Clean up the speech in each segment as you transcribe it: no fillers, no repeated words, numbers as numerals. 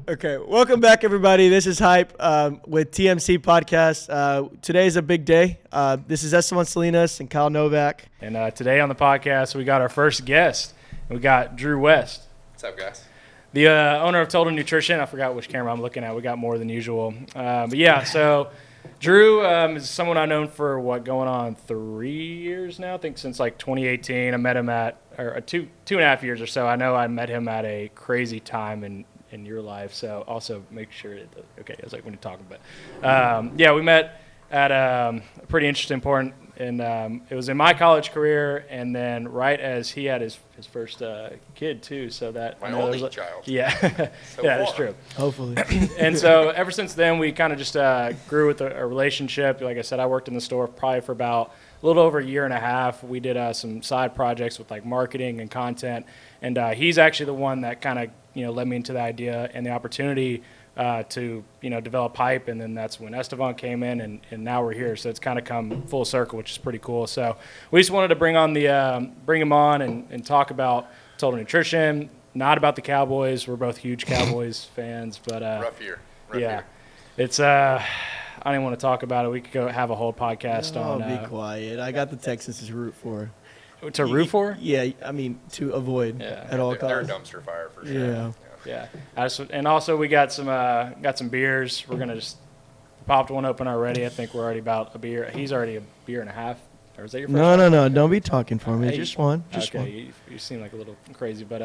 Okay, welcome back, everybody. This is Hype with TMC Podcast. Today is a big day. This is Esteban Salinas and Kyle Novak. And today on the podcast, we got our first guest. We got Drew West. What's up, guys? The owner of Total Nutrition. I forgot which camera I'm looking at. We got more than usual. But yeah, so Drew is someone I've known for, going on 3 years now? I think since like 2018. I met him at, or 2.5 years or so. I know I met him at a crazy time in your life, so also make sure okay, I was like when you're talking, but yeah, we met at a pretty interesting point, and it was in my college career, and then right as he had his first kid too, so that my only child. Yeah. So yeah, that's true. Hopefully. And so ever since then, we kind of just grew with a relationship. Like I said, I worked in the store probably for about a little over a year and a half. We did some side projects with like marketing and content, and he's actually the one that kind of led me into the idea and the opportunity to develop Hype, and then that's when Esteban came in, and now we're here. So it's kind of come full circle, which is pretty cool. So we just wanted to bring him on and talk about Total Nutrition, not about the Cowboys. We're both huge Cowboys fans, but rough year. It's I don't even want to talk about it. We could go have a whole podcast on. Be quiet. I got the Texans to root for. To root for? Yeah, I mean to avoid at all costs. They're a dumpster fire for sure. Yeah. And also we got some beers. We're gonna just popped one open already. I think we're already about a beer. He's already a beer and a half. Or is that your first one? No. Don't be talking for me. Hey, just one. Okay. You seem like a little crazy, but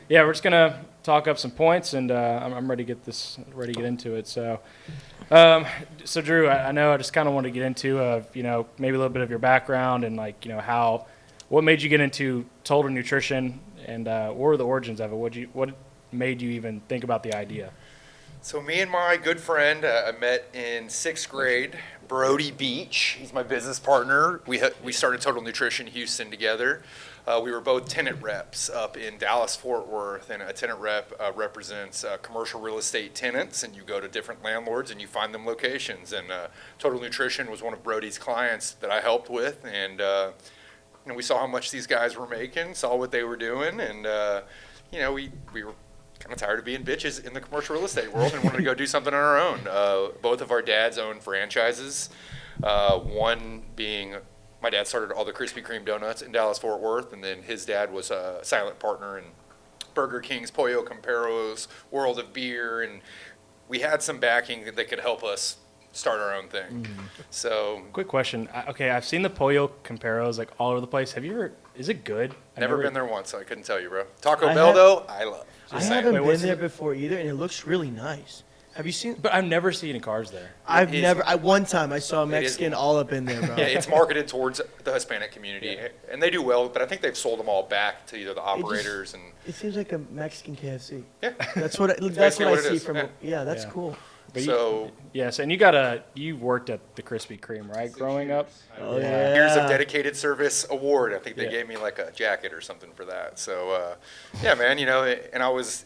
yeah, we're just gonna talk up some points, and I'm ready to get into it. So, so Drew, I know I just kind of want to get into maybe a little bit of your background and what made you get into Total Nutrition, and what were the origins of it? What made you even think about the idea? So me and my good friend, I met in 6th grade, Brody Beach. He's my business partner. We started Total Nutrition Houston together. We were both tenant reps up in Dallas, Fort Worth, and a tenant rep represents commercial real estate tenants, and you go to different landlords and you find them locations. And Total Nutrition was one of Brody's clients that I helped with, and we saw how much these guys were making, saw what they were doing, and we were kind of tired of being bitches in the commercial real estate world and wanted to go do something on our own. Both of our dads own franchises. One being my dad started all the Krispy Kreme donuts in Dallas Fort Worth, and then his dad was a silent partner in Burger King's, Pollo Camperos, World of Beer, and we had some backing that could help us start our own thing. Mm-hmm. So, quick question. Okay, I've seen the Pollo Camperos like all over the place. Have you ever? Is it good? Never been there once, so I couldn't tell you, bro. Taco Bell, though, I love. I haven't been there before either, and it looks really nice. Have you seen? But I've never seen any cars there. One time I saw a Mexican all up in there, bro. Yeah, it's marketed towards the Hispanic community, and they do well. But I think they've sold them all back to either the operators and. It seems like a Mexican KFC. Yeah, that's what I see is. from. Yeah, that's cool. But so yes, and you worked at the Krispy Kreme, right? Growing up. Oh yeah. Years of dedicated service award. I think they gave me like a jacket or something for that. So yeah, man, and I was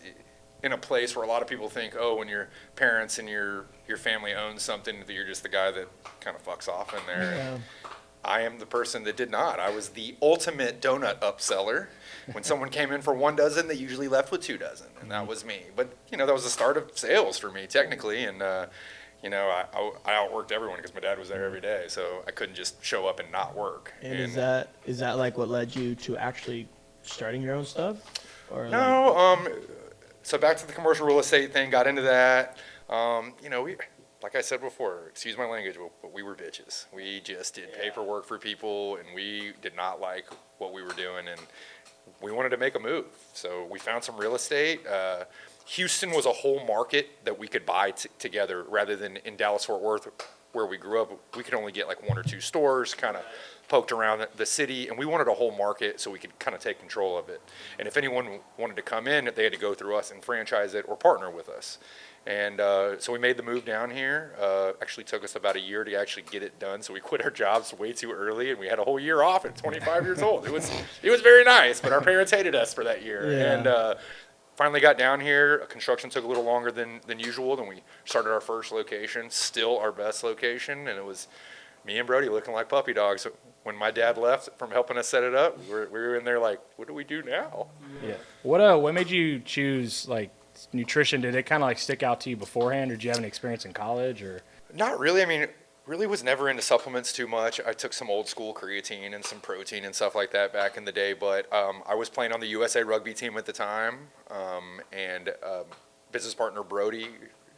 in a place where a lot of people think, oh, when your parents and your family owns something, that you're just the guy that kind of fucks off in there. Yeah. I am the person that did not. I was the ultimate donut upseller. When someone came in for 1 dozen, they usually left with 2 dozen, and that was me. But that was the start of sales for me technically, and I outworked everyone because my dad was there every day, so I couldn't just show up and not work. And is that like what led you to actually starting your own stuff? Or no, so back to the commercial real estate thing. Got into that. We. Like I said before, excuse my language, but we were bitches. We just did paperwork for people, and we did not like what we were doing, and we wanted to make a move. So we found some real estate. Houston was a whole market that we could buy together rather than in Dallas-Fort Worth, where we grew up. We could only get like 1 or 2 stores, kind of poked around the city, and we wanted a whole market so we could kind of take control of it. And if anyone wanted to come in, they had to go through us and franchise it or partner with us. And so we made the move down here. Actually took us about a year to actually get it done. So we quit our jobs way too early, and we had a whole year off at 25 years old. It was very nice, but our parents hated us for that year. Yeah. And finally got down here. Construction took a little longer than usual. Then we started our first location, still our best location, and it was me and Brody looking like puppy dogs. When my dad left from helping us set it up, we were in there like, what do we do now? Yeah. What made you choose like nutrition, did it kind of like stick out to you beforehand, or did you have any experience in college, or? Not really. I mean, really was never into supplements too much. I took some old school creatine and some protein and stuff like that back in the day, but I was playing on the USA rugby team at the time, and business partner Brody,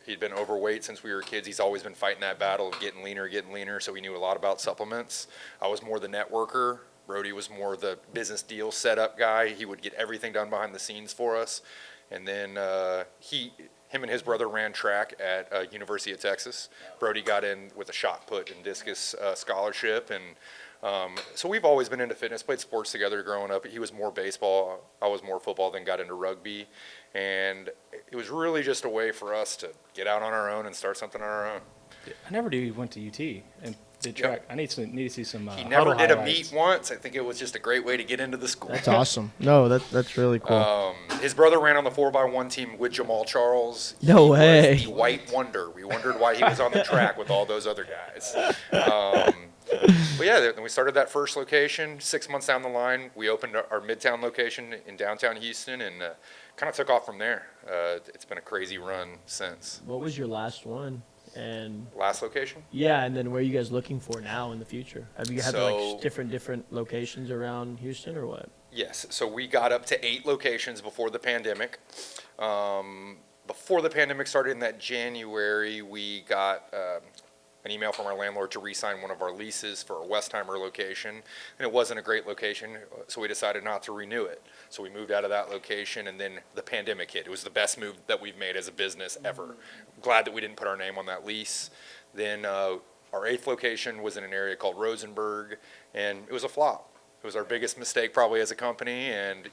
he'd been overweight since we were kids. He's always been fighting that battle of getting leaner, so he knew a lot about supplements. I was more the networker. Brody was more the business deal setup guy. He would get everything done behind the scenes for us. And then him and his brother ran track at University of Texas. Brody got in with a shot put and discus scholarship. And so we've always been into fitness, played sports together growing up. He was more baseball. I was more football, then got into rugby. And it was really just a way for us to get out on our own and start something on our own. I never knew he went to UT and did track. Yep. I need to see some. He never did highlights. a meet once. I think it was just a great way to get into the school. That's awesome. No, that's really cool. His brother ran on the 4x1 team with Jamal Charles. No He way. was the white wonder. We wondered why he was on the track with all those other guys. But yeah, then we started that first location. 6 months down the line, we opened our Midtown location in downtown Houston, and kind of took off from there. It's been a crazy run since. What was your last one? And Last location? yeah, and then where are you guys looking for now in the future? Have you had So- like different locations around Houston or what? Yes. So we got up to 8 locations before the pandemic. Before the pandemic started in that January, we got an email from our landlord to re-sign one of our leases for a Westheimer location, and it wasn't a great location, so we decided not to renew it. So we moved out of that location, and then the pandemic hit. It was the best move that we've made as a business ever. Glad that we didn't put our name on that lease. Then our 8th location was in an area called Rosenberg, and it was a flop. It was our biggest mistake probably as a company, and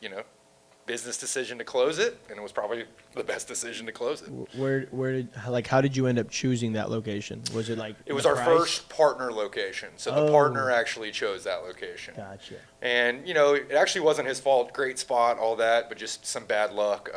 business decision to close it, and it was probably the best decision to close it. How did you end up choosing that location? Was it like It was the our price? first partner location, so the partner actually chose that location. Gotcha. And it actually wasn't his fault. Great spot, all that, but just some bad luck.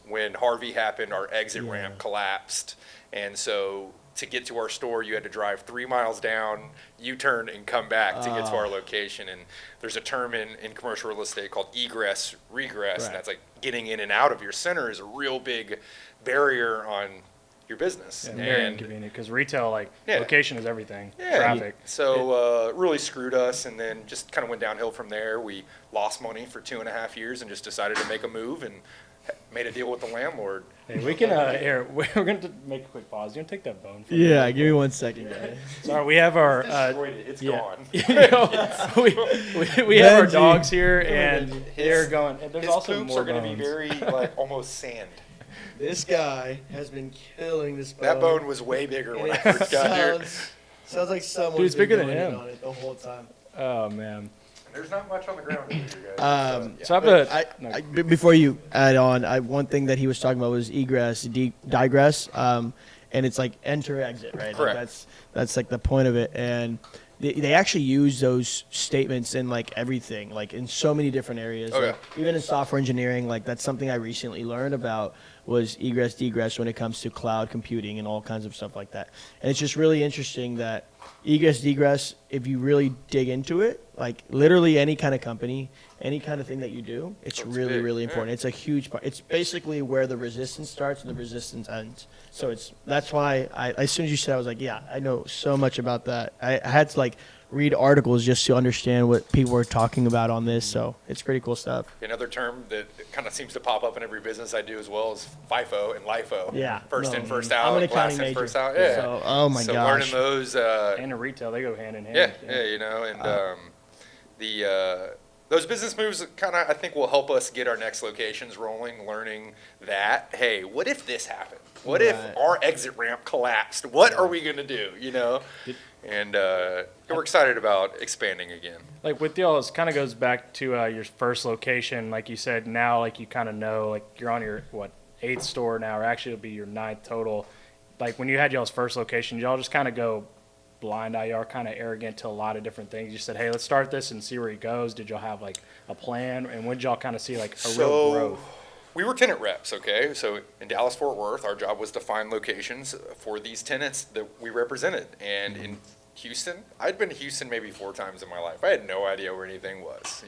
When Harvey happened, our exit ramp collapsed, and so to get to our store, you had to drive 3 miles down, U-turn, and come back to get to our location. And there's a term in commercial real estate called egress, regress, Right. and that's like getting in and out of your center is a real big barrier on your business. Yeah, very inconvenient because retail, Yeah. location is everything. Yeah. Traffic. So really screwed us, and then just kind of went downhill from there. We lost money for 2.5 years and just decided to make a move and made a deal with the landlord. Hey, we can here. We're going to make a quick pause. You want to take that bone? From Yeah, give me 1 second, guys. Sorry, we have our. Destroyed it. It's yeah. gone. we have our Benji. dogs here, and they're going. And there's His also poops more are going to be bones. very almost sand. This guy has been killing this bone. That bone was way bigger when I first got here. Sounds like someone's Dude, it's been bigger than going in him. on it the whole time. Oh man. There's not much on the ground here, guys. So I have a. Before you add on, one thing that he was talking about was egress, digress, and it's like enter, exit, right? Correct. Like that's like the point of it, and they actually use those statements in like everything, like in so many different areas. Oh, Like, even in software engineering, like that's something I recently learned about was egress, degress when it comes to cloud computing and all kinds of stuff like that. And it's just really interesting that egress, degress, if you really dig into it, like literally any kind of company, any kind of thing that you do, it's That's really, big, really yeah. important. It's a huge part. It's basically where the resistance starts and the resistance ends. So that's why as soon as you said, I was like, yeah, I know so much about that. I had to like read articles just to understand what people were talking about on this. So it's pretty cool stuff. Another term that kind of seems to pop up in every business I do as well is FIFO and LIFO. Yeah. First in, No, first I'm out, an last accounting in, major. first out. Yeah. So, oh my so gosh. learning those. And in retail, they go hand in hand. And those business moves kind of, I think, will help us get our next locations rolling, learning that, hey, what if this happened? What if Right. our exit ramp collapsed? What are we going to do, And we're excited about expanding again. Like with y'all, it kind of goes back to your first location. Like you said, now like you kind of know, like you're on your 8th store now, or actually it'll be your 9th total. Like when you had y'all's first location, y'all just kind of go blind eye. Y'all are kind of arrogant to a lot of different things. You said, hey, let's start this and see where it goes. Did y'all have like a plan, and when did y'all kind of see like a real growth? We were tenant reps, okay? So in Dallas-Fort Worth, our job was to find locations for these tenants that we represented. And in Houston, I'd been to Houston maybe 4 times in my life. I had no idea where anything was,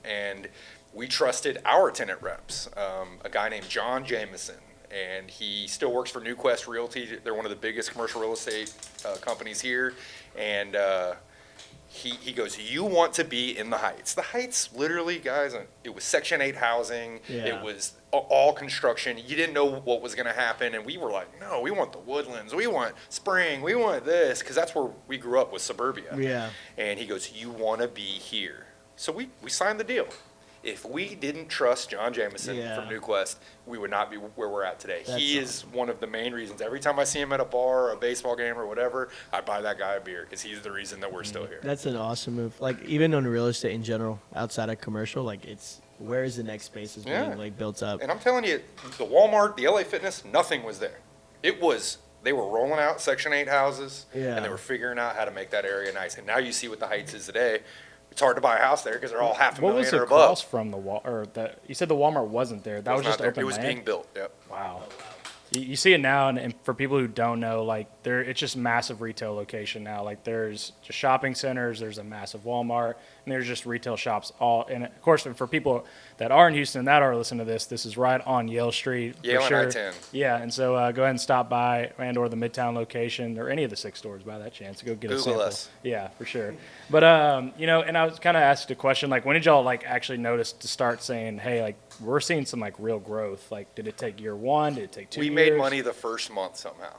And we trusted our tenant reps, a guy named John Jameson. and he still works for NewQuest Realty. They're one of the biggest commercial real estate companies here, and he goes, you want to be in the Heights. The Heights, literally, guys, it was Section 8 housing. Yeah. It was all construction. You didn't know what was going to happen, and we were like, no, we want the Woodlands. We want Spring. We want this, because that's where we grew up, with suburbia. Yeah. And he goes, you want to be here. So we signed the deal. If we didn't trust John Jameson from NewQuest, we would not be where we're at today. He is one of the main reasons. Every time I see him at a bar or a baseball game or whatever, I buy that guy a beer because he's the reason that we're still here. That's an awesome move. Like, even on real estate in general, outside of commercial, like, it's where is the next space is being like built up. And I'm telling you, the Walmart, the LA Fitness, nothing was there. They were rolling out Section 8 houses, and they were figuring out how to make that area nice. And now you see what the Heights is today. It's hard to buy a house there because they're all $500,000 What was or across above. from the wall? you said the Walmart wasn't there. That was just open It was land? being built. Yep. Wow. You see it now, and for people who don't know, like it's just massive retail location now. Like there's just shopping centers, there's a massive Walmart, and there's just retail shops all. And of course, for people that are in Houston that are listening to this is right on Yale Street. Yale for and sure. I-10. Yeah, and so go ahead and stop by and/or the Midtown location or any of the 6 stores by that chance. Go get a sample. us. Yeah, for sure. But and I was kind of asked a question like, when did y'all like actually notice to start saying, hey, like we're seeing some like real growth? Like, did it take year 1? Did it take 2 years? We made money the first month somehow.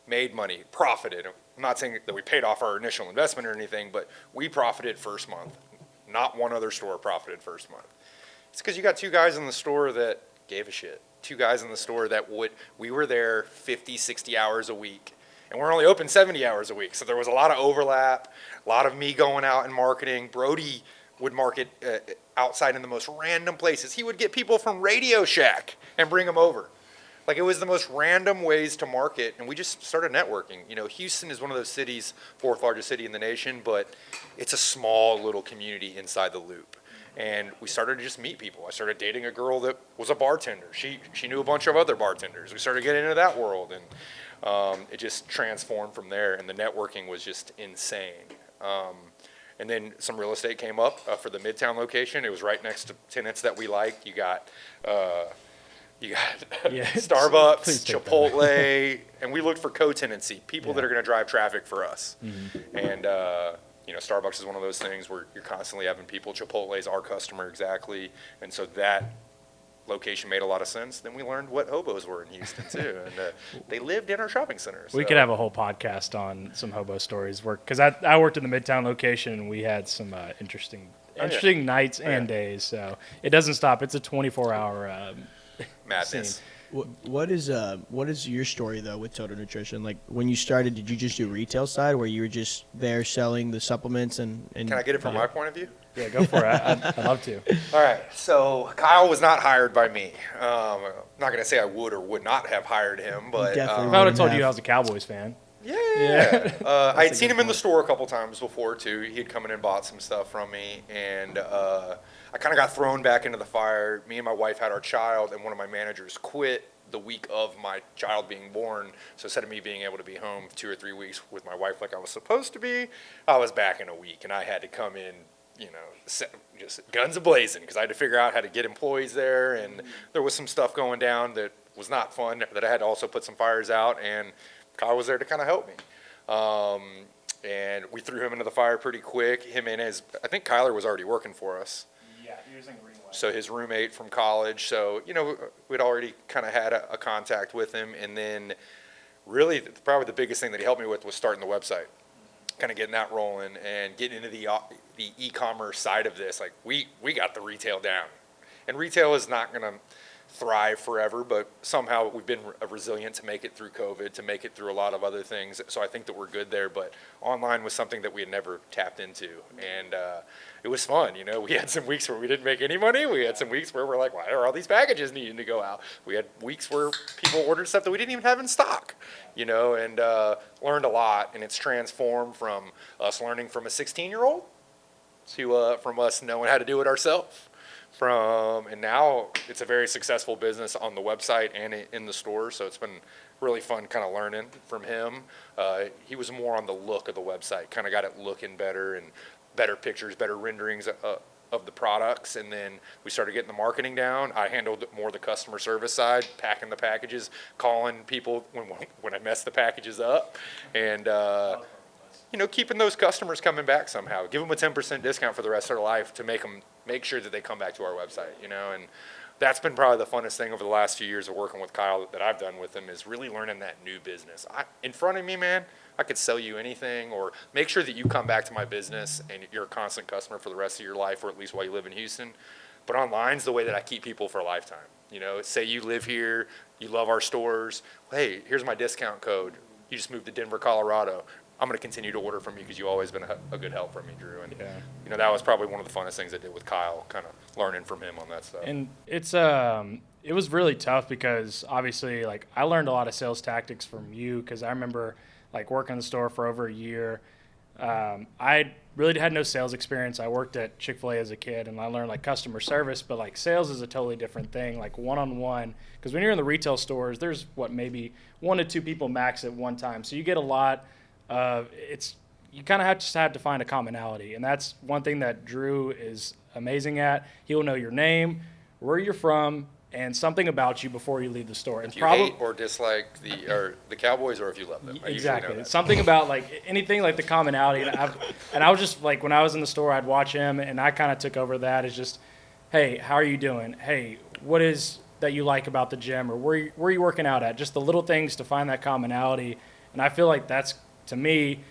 Made money, profited. I'm not saying that we paid off our initial investment or anything, but we profited first month. Not one other store profited first month. It's because you got 2 guys in the store that gave a shit. 2 guys in the store that we were there 50, 60 hours a week. And we're only open 70 hours a week. So there was a lot of overlap, a lot of me going out and marketing. Brody would market outside in the most random places. He would get people from Radio Shack and bring them over. Like, it was the most random ways to market, and we just started networking. You know, Houston is one of those cities, 4th largest city in the nation, but it's a small little community inside the loop. And we started to just meet people. I started dating a girl that was a bartender. She knew a bunch of other bartenders. We started getting into that world, and it just transformed from there, and the networking was just insane. And then some real estate came up for the Midtown location. It was right next to tenants that we liked. You got Starbucks, Please take Chipotle, and we looked for co-tenancy, people that are going to drive traffic for us. And Starbucks is one of those things where you're constantly having people. Chipotle is our customer exactly, and so that location made a lot of sense. Then we learned what hobos were in Houston too, and they lived in our shopping centers. We could have a whole podcast on some hobo stories, because I worked in the Midtown location, and we had some interesting nights and days. So it doesn't stop. It's a 24-hour madness. scene. What is your story though with Total Nutrition? Like, when you started, did you just do retail side where you were just there selling the supplements and Can I get it from my point of view? Yeah, go for it. I'd love to. All right, so Kyle was not hired by me. I'm not going to say I would or would not have hired him, but definitely If I would have wouldn't told have. you I was a Cowboys fan. yeah. I had seen good him in the point. store a couple times before too. He had come in and bought some stuff from me, and I kind of got thrown back into the fire. Me and my wife had our child, and one of my managers quit the week of my child being born. So instead of me being able to be home 2 or 3 weeks with my wife like I was supposed to be, I was back in a week, and I had to come in, just guns a-blazing, because I had to figure out how to get employees there, and there was some stuff going down that was not fun, that I had to also put some fires out, and Kyle was there to kind of help me. And we threw him into the fire pretty quick. I think Kyler was already working for us. Yeah, he was in Greenway. So his roommate from college. So, we'd already kind of had a contact with him. And then really probably the biggest thing that he helped me with was starting the website, kind of getting that rolling and getting into the e-commerce side of this. Like, we got the retail down. And retail is not going to thrive forever, but somehow we've been resilient to make it through COVID, to make it through a lot of other things. So I think that we're good there, but online was something that we had never tapped into. And it was fun. We had some weeks where we didn't make any money. We had some weeks where we're like, why are all these packages needing to go out? We had weeks where people ordered stuff that we didn't even have in stock, and learned a lot. And it's transformed from us learning from a 16-year-old to from us knowing how to do it ourselves. And now it's a very successful business on the website and in the store. So it's been really fun kind of learning from him. He was more on the look of the website, kind of got it looking better and better pictures, better renderings of the products, and then we started getting the marketing down. I handled more the customer service side, packing the packages, calling people when I messed the packages up, and keeping those customers coming back somehow. Give them a 10% discount for the rest of their life to make sure that they come back to our website. And that's been probably the funnest thing over the last few years of working with Kyle that I've done with him, is really learning that new business. In front of me, man, I could sell you anything, or make sure that you come back to my business and you're a constant customer for the rest of your life, or at least while you live in Houston. But online's the way that I keep people for a lifetime. Say you live here, you love our stores. Hey, here's my discount code. You just moved to Denver, Colorado. I'm going to continue to order from you because you've always been a good help from me, Drew. And that was probably one of the funnest things I did with Kyle, kind of learning from him on that stuff. And it was really tough because obviously, like, I learned a lot of sales tactics from you, because I remember, like, working in the store for over a year. I really had no sales experience. I worked at Chick-fil-A as a kid, and I learned, like, customer service, but, like, sales is a totally different thing, like one-on-one. Because when you're in the retail stores, there's maybe 1 to 2 people max at one time. So you get a lot of you kind of just have to find a commonality. And that's one thing that Drew is amazing at. He'll know your name, where you're from, and something about you before you leave the store. And if you hate or dislike the Cowboys, or if you love them. Exactly. Something about, like, anything, like the commonality. And I was just, like, when I was in the store, I'd watch him, and I kind of took over that as just, hey, how are you doing? Hey, what is that you like about the gym, or where are you working out at? Just the little things to find that commonality. And I feel like that's, to me,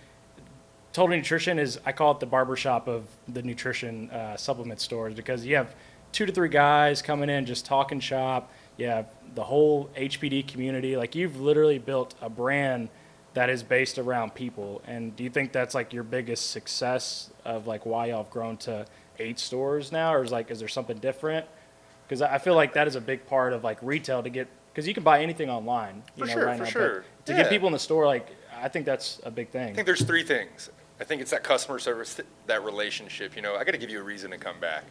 Total Nutrition is, I call it the barbershop of the nutrition supplement stores, because you have 2 to 3 guys coming in just talking shop. You have the whole HPD community. Like, you've literally built a brand that is based around people. And do you think that's, like, your biggest success of, like, why y'all have grown to 8 stores now? Or is there something different? Because I feel like that is a big part of, like, retail, to get, because you can buy anything online. For sure. To get people in the store, like, I think that's a big thing. I think there's 3 things. I think it's that customer service, that relationship. I got to give you a reason to come back.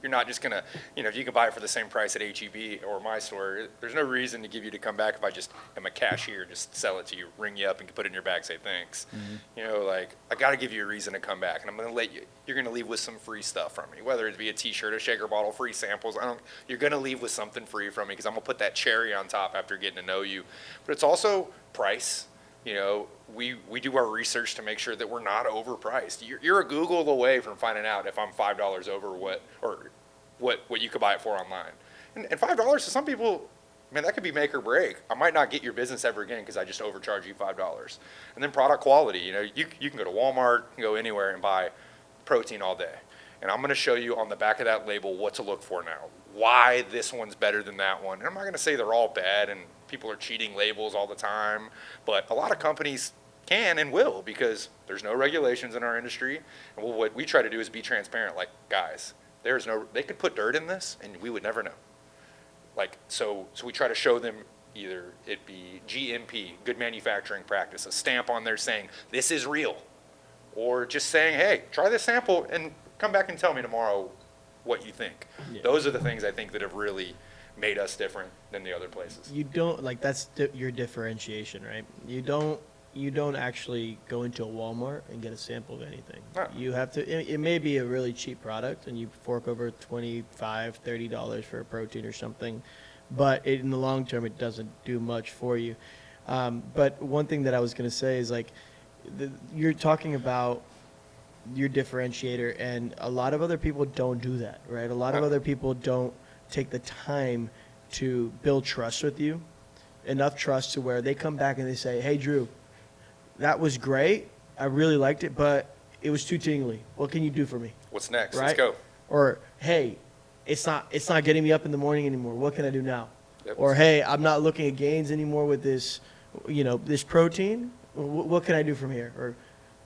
You're not just going to, if you can buy it for the same price at HEB or my store, there's no reason to give you to come back if I just am a cashier, just sell it to you, ring you up and put it in your bag, say thanks. Mm-hmm. I got to give you a reason to come back, and I'm going to you're going to leave with some free stuff from me, whether it be a t-shirt, a shaker bottle, free samples. You're going to leave with something free from me, because I'm going to put that cherry on top after getting to know you. But it's also price. We do our research to make sure that we're not overpriced. You're a Google away from finding out if I'm $5 over what you could buy it for online. And $5 to some people, man, that could be make or break. I might not get your business ever again because I just overcharge you $5. And then product quality. You can go to Walmart, you can go anywhere and buy protein all day. And I'm going to show you on the back of that label what to look for now. Why this one's better than that one. And I'm not going to say they're all bad and people are cheating labels all the time, but a lot of companies can and will, because there's no regulations in our industry. And what we try to do is be transparent. Like, guys, they could put dirt in this and we would never know. So we try to show them either it be GMP, good manufacturing practice, a stamp on there saying this is real, or just saying, hey, try this sample and come back and tell me tomorrow what you think. Yeah. Those are the things I think that have really made us different than the other places. You don't, like, that's your differentiation, right? You don't actually go into a Walmart and get a sample of anything. No. You have to, it may be a really cheap product and you fork over $25, $30 for a protein or something, but in the long term, it doesn't do much for you. But one thing that I was going to say is, like, you're talking about your differentiator, and a lot of other people don't do that, right? A lot of other people don't take the time to build trust with you, enough trust to where they come back and they say, hey, Drew, that was great. I really liked it, but it was too tingly. What can you do for me? What's next? Right? Let's go. Or, hey, it's not getting me up in the morning anymore. What can I do now? Yep. Or, hey, I'm not looking at gains anymore with this, this protein. What can I do from here? Or,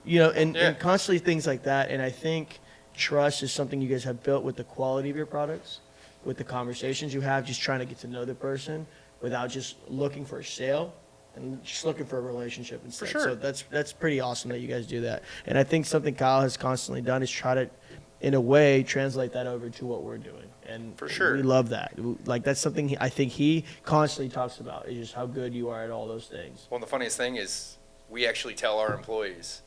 and constantly things like that. And I think trust is something you guys have built with the quality of your products, with the conversations you have, just trying to get to know the person without just looking for a sale and just looking for a relationship instead. For sure. So that's pretty awesome that you guys do that. And I think something Kyle has constantly done is try to, in a way, translate that over to what we're doing. And for sure, we love that. Like, that's something I think he constantly talks about, is just how good you are at all those things. Well, the funniest thing is we actually tell our employees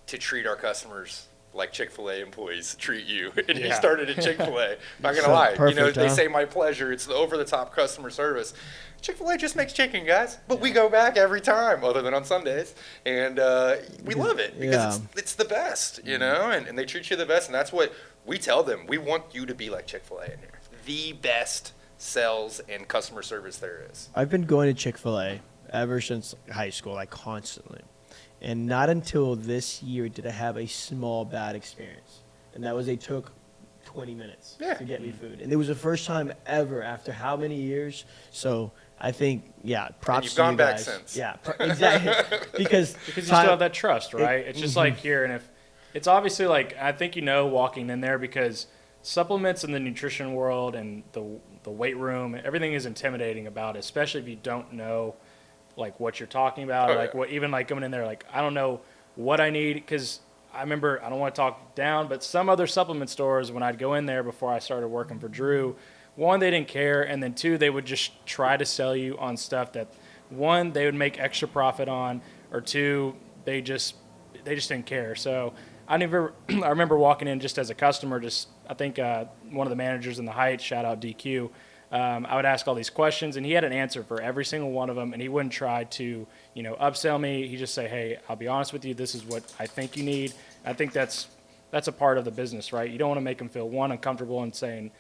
to treat our customers like Chick-fil-A employees treat you. And you Yeah. started at Chick-fil-A. Not gonna So lie, perfect, they huh? say my pleasure. It's the over-the-top customer service. Chick-fil-A just makes chicken, guys, but we go back every time, other than on Sundays, and we love it because it's the best, and they treat you the best, and that's what we tell them. We want you to be like Chick-fil-A in here, the best sales and customer service there is. I've been going to Chick-fil-A ever since high school, like constantly. And not until this year did I have a small bad experience. And that was they took 20 minutes Yeah. to get me food. And it was the first time ever after how many years? So I think, yeah, props you've to gone you back guys. since. Yeah, exactly. because Because you still have that trust, right? It's just mm-hmm. like here, and if it's obviously like I think walking in there because supplements in the nutrition world and the weight room, everything is intimidating about it, especially if you don't know like what you're talking about, Oh, like yeah. what even like coming in there, like I don't know what I need because I remember I don't want to talk down, but some other supplement stores when I'd go in there before I started working for Drew, one they didn't care, and then two they would just try to sell you on stuff that one they would make extra profit on, or two they just didn't care. So I remember walking in just as a customer, just I think one of the managers in the Heights, shout out DQ. I would ask all these questions, and he had an answer for every single one of them, and he wouldn't try to, upsell me. He'd just say, hey, I'll be honest with you, this is what I think you need. I think that's a part of the business, right? You don't want to make them feel, one, uncomfortable and saying,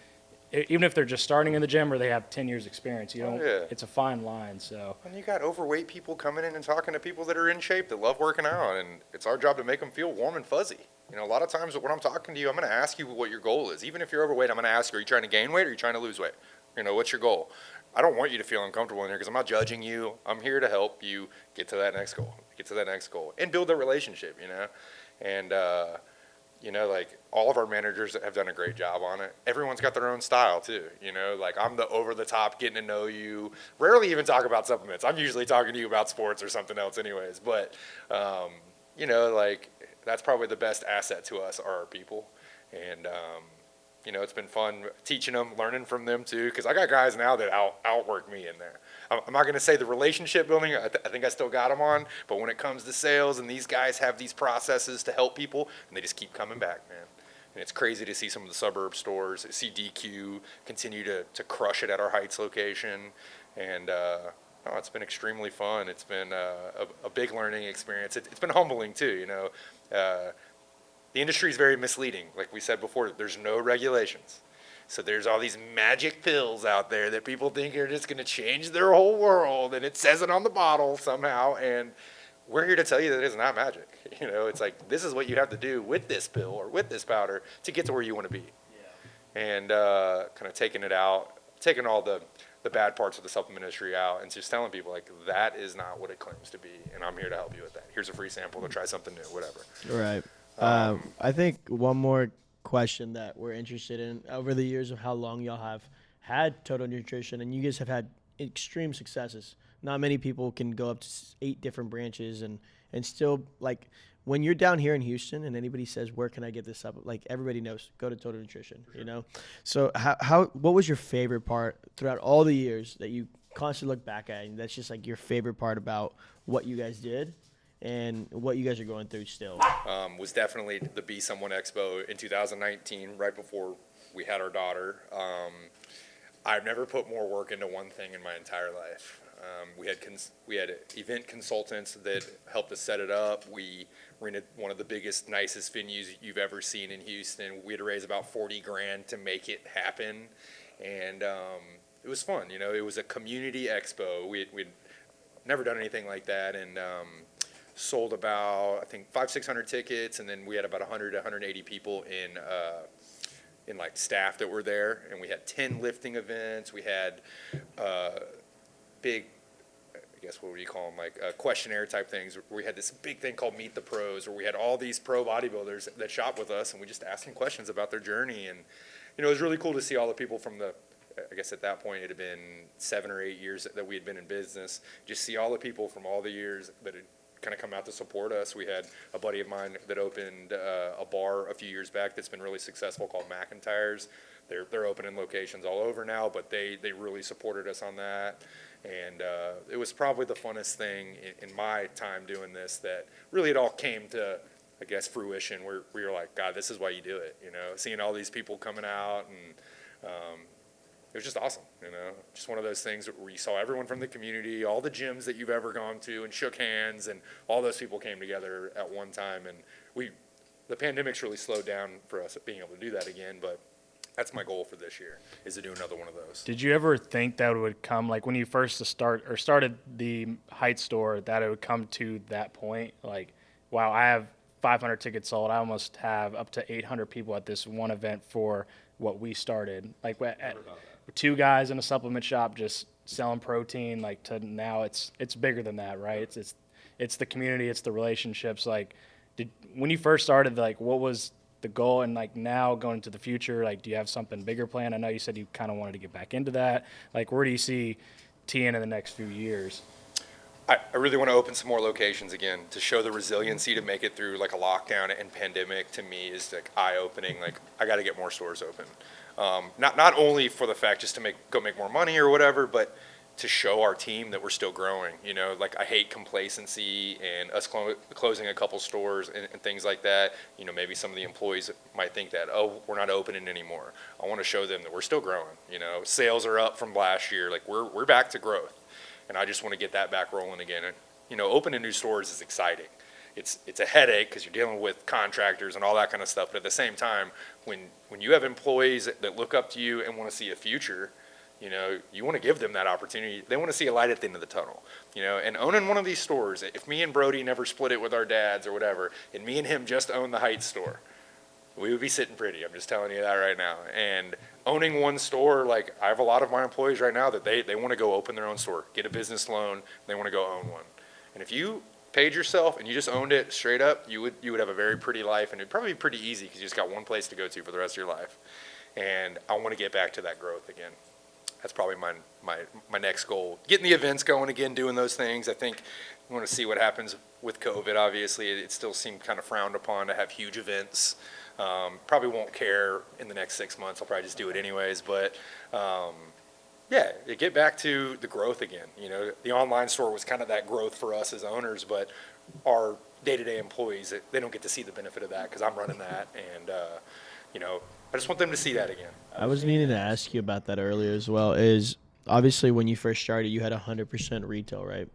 even if they're just starting in the gym or they have 10 years experience, it's a fine line, so. And you got overweight people coming in and talking to people that are in shape that love working out, and it's our job to make them feel warm and fuzzy. A lot of times when I'm talking to you, I'm going to ask you what your goal is. Even if you're overweight, I'm going to ask you, are you trying to gain weight or are you trying to lose weight? What's your goal? I don't want you to feel uncomfortable in here because I'm not judging you. I'm here to help you get to that next goal, and build a relationship, And, like all of our managers have done a great job on it. Everyone's got their own style too, like I'm the over the top getting to know you, rarely even talk about supplements. I'm usually talking to you about sports or something else anyways, but, like that's probably the best asset to us are our people. And, it's been fun teaching them, learning from them too, because I got guys now that outwork me in there. I'm not going to say the relationship building, I think I still got them on, but when it comes to sales and these guys have these processes to help people, and they just keep coming back, man. And it's crazy to see some of the suburb stores, see DQ continue to crush it at our Heights location. And it's been extremely fun. It's been a big learning experience. It's been humbling too, The industry is very misleading. Like we said before, there's no regulations. So there's all these magic pills out there that people think are just going to change their whole world, and it says it on the bottle somehow, and we're here to tell you that it's not magic. It's like this is what you have to do with this pill or with this powder to get to where you want to be. Yeah. And kind of taking all the bad parts of the supplement industry out and just telling people, like, that is not what it claims to be, and I'm here to help you with that. Here's a free sample to try something new, whatever. Right. I think one more question that we're interested in over the years of how long y'all have had Total Nutrition, and you guys have had extreme successes. Not many people can go up to 8 different branches and still, like, when you're down here in Houston and anybody says, where can I get this up? Like, everybody knows, go to Total Nutrition, So what was your favorite part throughout all the years that you constantly look back at, and that's just like your favorite part about what you guys did and what you guys are going through still? Was definitely the Be Someone Expo in 2019, right before we had our daughter. I've never put more work into one thing in my entire life. We had event consultants that helped us set it up. We rented one of the biggest, nicest venues you've ever seen in Houston. We had to raise about $40,000 to make it happen, and it was fun. It was a community expo. We'd never done anything like that, and sold about, I think, 500-600 tickets, and then we had about 100 to 180 people in like staff that were there, and we had 10 lifting events. We had big, I guess, what would you call them, like questionnaire type things. We had this big thing called Meet the Pros, where we had all these pro bodybuilders that shop with us, and we just asked them questions about their journey. And it was really cool to see all the people from I guess at that point it had been 7 or 8 years that we had been in business. Just see all the people from all the years that had kind of come out to support us. We had a buddy of mine that opened a bar a few years back that's been really successful called McIntyre's. They're opening locations all over now, but they really supported us on that. And it was probably the funnest thing in my time doing this, that really it all came I guess, fruition where you're like, God, this is why you do it, seeing all these people coming out, and it was just awesome, just one of those things where you saw everyone from the community, all the gyms that you've ever gone to, and shook hands, and all those people came together at one time, and the pandemic's really slowed down for us at being able to do that again, but that's my goal for this year, is to do another one of those. Did you ever think that would come, like when you first started the Heights store, that it would come to that point? Like, wow, I have 500 tickets sold. I almost have up to 800 people at this one event for what we started. Like, two guys in a supplement shop just selling protein. Like, to now, it's bigger than that, right? It's the community, it's the relationships. Like, when you first started, like, what was the goal? And like now going into the future, like, do you have something bigger planned? I know you said you kind of wanted to get back into that. Like, where do you see TN in the next few years? I really want to open some more locations again, to show the resiliency to make it through like a lockdown and pandemic. To me is like eye-opening. Like, I got to get more stores open, not only for the fact just to go make more money or whatever, but to show our team that we're still growing. Like, I hate complacency and us closing a couple stores and things like that. Maybe some of the employees might think that, oh, we're not opening anymore. I want to show them that we're still growing. Sales are up from last year. Like, we're back to growth, and I just want to get that back rolling again. And opening new stores is exciting. It's a headache because you're dealing with contractors and all that kind of stuff. But at the same time, when you have employees that look up to you and want to see a future, you want to give them that opportunity. They want to see a light at the end of the tunnel, and owning one of these stores, if me and Brody never split it with our dads or whatever, and me and him just owned the Heights store, we would be sitting pretty. I'm just telling you that right now. And owning one store, like, I have a lot of my employees right now that they want to go open their own store, get a business loan, they want to go own one. And if you paid yourself and you just owned it straight up, you would have a very pretty life, and it'd probably be pretty easy because you just got one place to go to for the rest of your life. And I want to get back to that growth again. That's probably my next goal. Getting the events going again, doing those things. I think we want to see what happens with COVID. Obviously, it still seemed kind of frowned upon to have huge events. Probably won't care in the next 6 months. I'll probably just do it anyways. But yeah, get back to the growth again. The online store was kind of that growth for us as owners, but our day-to-day employees, they don't get to see the benefit of that because I'm running that, and I just want them to see that again. I was meaning to ask you about that earlier as well. Is obviously when you first started, you had 100% retail, right?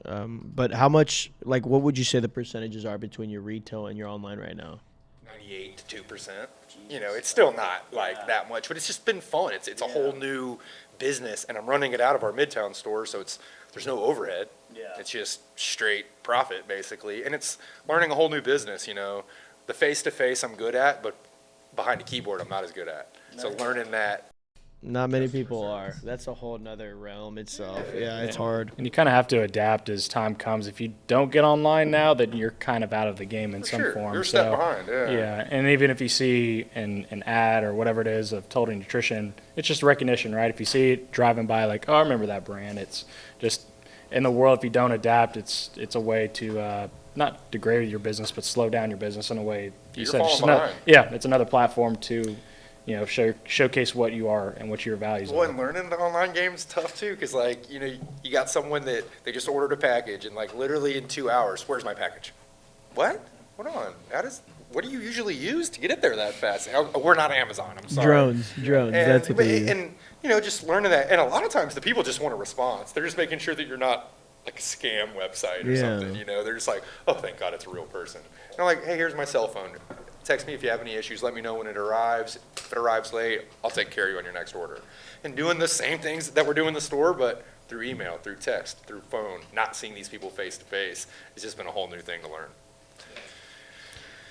But how much, like, what would you say the percentages are between your retail and your online right now? 98 to 2%. It's still not like that much, but it's just been fun. It's a whole new business, and I'm running it out of our Midtown store, so there's no overhead. Yeah. It's just straight profit basically, and it's learning a whole new business. The face-to-face I'm good at, but behind a keyboard I'm not as good at. So learning that. Not many people are. That's a whole nother realm itself. Yeah, it's hard. And you kind of have to adapt as time comes. If you don't get online now, then you're kind of out of the game in some form. You're a step behind, yeah. Yeah, and even if you see an ad or whatever it is of Total Nutrition, it's just recognition, right? If you see it driving by, like, oh, I remember that brand. It's just, in the world, if you don't adapt, it's a way to not degrade your business, but slow down your business in a way. You're falling behind. It's another platform to showcase what you are and what your values are. Well, and learning the online game is tough too, because you got someone that they just ordered a package, and like literally in 2 hours, where's my package? What? Hold on. What do you usually use to get it there that fast? We're not Amazon. I'm sorry. Drones. That's what they use. And just learning that. And a lot of times the people just want a response. They're just making sure that you're not like a scam website or something. They're just like, oh, thank God it's a real person. And I'm like, hey, here's my cell phone. Text me if you have any issues. Let me know when it arrives. If it arrives late, I'll take care of you on your next order. And doing the same things that we're doing in the store, but through email, through text, through phone, not seeing these people face to face, it's just been a whole new thing to learn.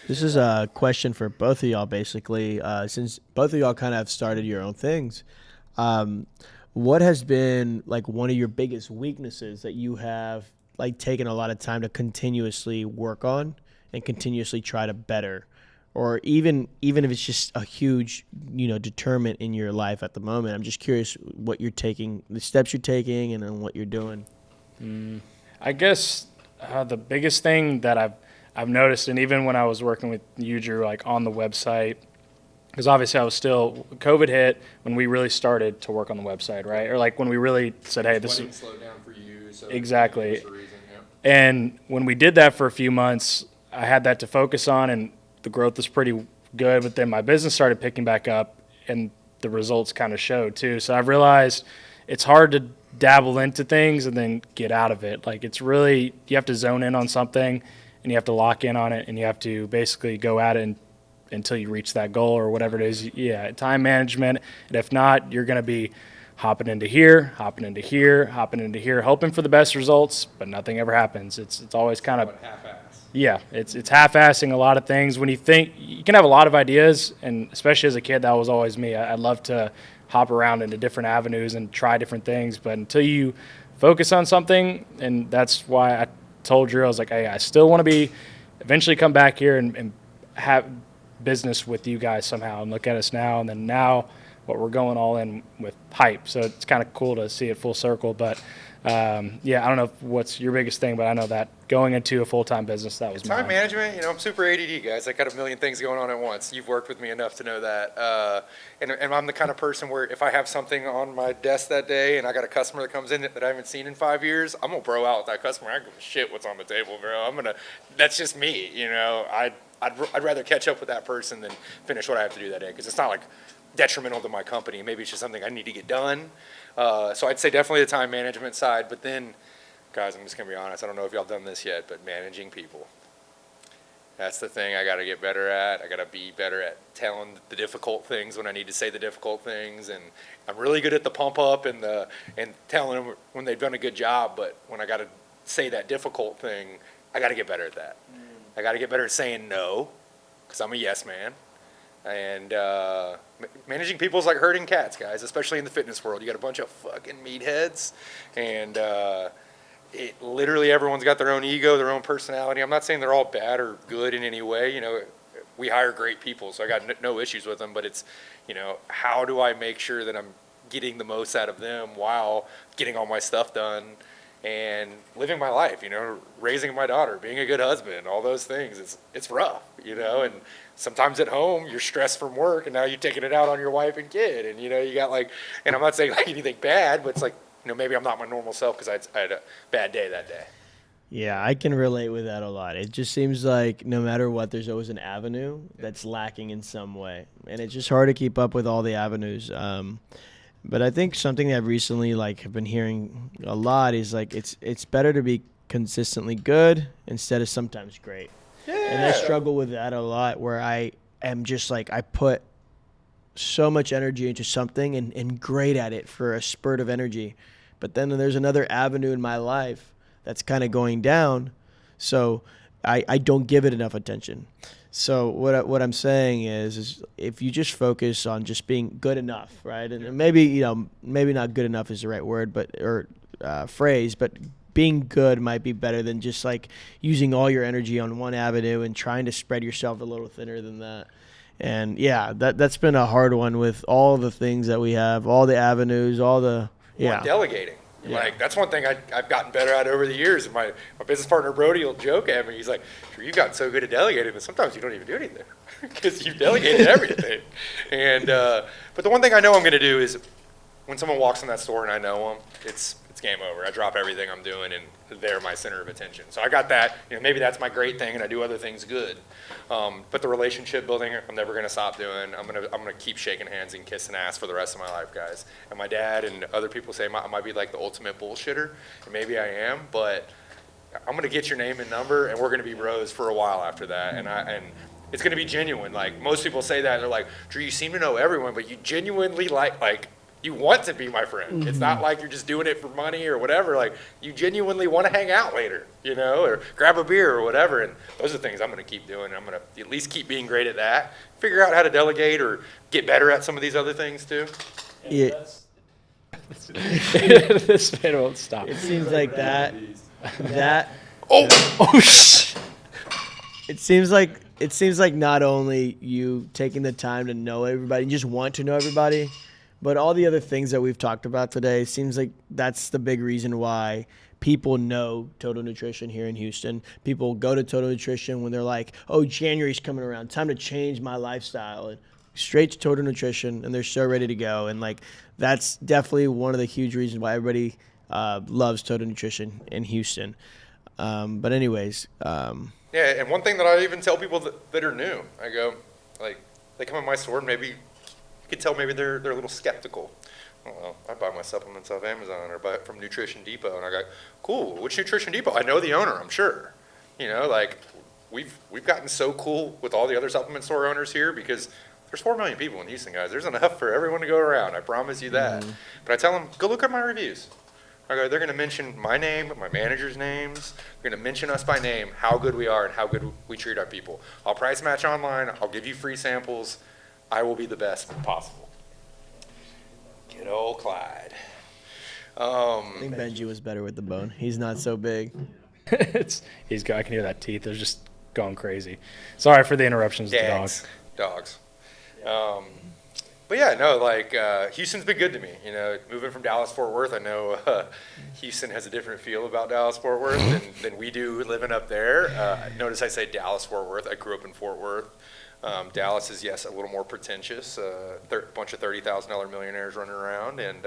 This is a question for both of y'all, basically. Since both of y'all kind of have started your own things, what has been like one of your biggest weaknesses that you have like taken a lot of time to continuously work on and continuously try to better? Or even if it's just a huge, determinant in your life at the moment. I'm just curious what you're taking, the steps you're taking, and then what you're doing. I guess the biggest thing that I've noticed, and even when I was working with you, Drew, like on the website, because obviously I was still, COVID hit when we really started to work on the website, right? Or like when we really said, hey, this is slowed down for you. So exactly. And when we did that for a few months, I had that to focus on, and the growth was pretty good. But then my business started picking back up, and the results kind of showed too. So I've realized it's hard to dabble into things and then get out of it. Like, it's really, you have to zone in on something, and you have to lock in on it, and you have to basically go at it until you reach that goal or whatever it is. Yeah, time management. And if not, you're going to be hopping into here, hopping into here, hopping into here, hoping for the best results, but nothing ever happens. It's always kind of half-ass. yeah, it's half-assing a lot of things. When you think, you can have a lot of ideas, and especially as a kid, that was always me. I love to hop around into different avenues and try different things, but until you focus on something, and that's why I told Drew, I was like, hey, I still want to eventually come back here and have business with you guys somehow, and look at us now, and then now what we're going all in with hype. So it's kind of cool to see it full circle, but yeah, I don't know what's your biggest thing, but I know that going into a full-time business, that was Time mine. management, I'm super ADD, guys. I got a million things going on at once. You've worked with me enough to know that. And I'm the kind of person where if I have something on my desk that day and I got a customer that comes in that I haven't seen in 5 years, I'm going to bro out with that customer. I don't give a shit what's on the table, bro. That's just me, I'd rather catch up with that person than finish what I have to do that day, because it's not like detrimental to my company. Maybe it's just something I need to get done. So I'd say definitely the time management side, but then, guys, I'm just going to be honest. I don't know if y'all done this yet, but managing people. That's the thing I got to get better at. I got to be better at telling the difficult things when I need to say the difficult things. And I'm really good at the pump up and telling them when they've done a good job, but when I got to say that difficult thing, I got to get better at that. I got to get better at saying no, because I'm a yes man. And managing people is like herding cats, guys, especially in the fitness world. You got a bunch of fucking meatheads, and literally everyone's got their own ego, their own personality. I'm not saying they're all bad or good in any way. We hire great people, so I got no issues with them. But it's, how do I make sure that I'm getting the most out of them while getting all my stuff done and living my life, raising my daughter, being a good husband, all those things. It's rough, and sometimes at home you're stressed from work and now you're taking it out on your wife and kid, and you got and I'm not saying anything bad, but it's maybe I'm not my normal self because I had a bad day that day. Yeah, I can relate with that a lot. It just seems like no matter what, there's always an avenue that's lacking in some way, and it's just hard to keep up with all the avenues. But I think something that I've recently have been hearing a lot is it's better to be consistently good instead of sometimes great. Yeah. And I struggle with that a lot, where I am just I put so much energy into something and great at it for a spurt of energy. But then there's another avenue in my life that's kind of going down, so I don't give it enough attention. So what I'm saying is if you just focus on just being good enough, right? And maybe maybe not good enough is the right word, or phrase, but being good might be better than just using all your energy on one avenue and trying to spread yourself a little thinner than that. And yeah, that's been a hard one with all the things that we have, all the avenues, Delegating. Yeah. That's one thing I've gotten better at over the years. And my business partner Brody will joke at me. He's like, "Sure, you've gotten so good at delegating that sometimes you don't even do anything because you've delegated everything." And but the one thing I know I'm going to do is when someone walks in that store and I know them, it's game over. I drop everything I'm doing and they're my center of attention. So I got that. Maybe that's my great thing, and I do other things good. But the relationship building, I'm never going to stop doing. I'm gonna keep shaking hands and kissing ass for the rest of my life, guys. And my dad and other people say I might be the ultimate bullshitter, and maybe I am, but I'm gonna get your name and number, and we're gonna be bros for a while after that. And it's gonna be genuine. Most people say that, and they're like, Drew, you seem to know everyone, but you genuinely you want to be my friend. Mm-hmm. It's not like you're just doing it for money or whatever. You genuinely want to hang out later, or grab a beer or whatever. And those are the things I'm going to keep doing. I'm going to at least keep being great at that. Figure out how to delegate or get better at some of these other things too. Yeah. This man won't stop. It seems like that. It seems like not only you taking the time to know everybody, you just want to know everybody, but all the other things that we've talked about today, seems like that's the big reason why people know Total Nutrition here in Houston. People go to Total Nutrition when they're like, oh, January's coming around, time to change my lifestyle. And straight to Total Nutrition, and they're so ready to go. And that's definitely one of the huge reasons why everybody loves Total Nutrition in Houston. But anyways, Yeah, and one thing that I even tell people that are new, I go, like, they come in my store and maybe you could tell maybe they're a little skeptical. Well, I buy my supplements off Amazon or buy it from Nutrition Depot, and I go, cool, which Nutrition Depot? I know the owner, I'm sure. You know, like, we've gotten so cool with all the other supplement store owners here because there's 4 million people in Houston, guys. There's enough for everyone to go around. I promise you that. But I tell them, go look at my reviews. I go, they're going to mention my name, my manager's names. They're going to mention us by name, how good we are and how good we treat our people. I'll price match online. I'll give you free samples. I will be the best possible. Good old Clyde. I think Benji was better with the bone. He's not so big. I can hear that teeth. They're just going crazy. Sorry for the interruptions with the dogs. Dogs. But yeah, no, like Houston's been good to me. You know, moving from Dallas Fort Worth, I know Houston has a different feel about Dallas Fort Worth than we do living up there. Notice I say Dallas Fort Worth. I grew up in Fort Worth. Dallas is, yes, a little more pretentious. Bunch of $30,000 millionaires running around, and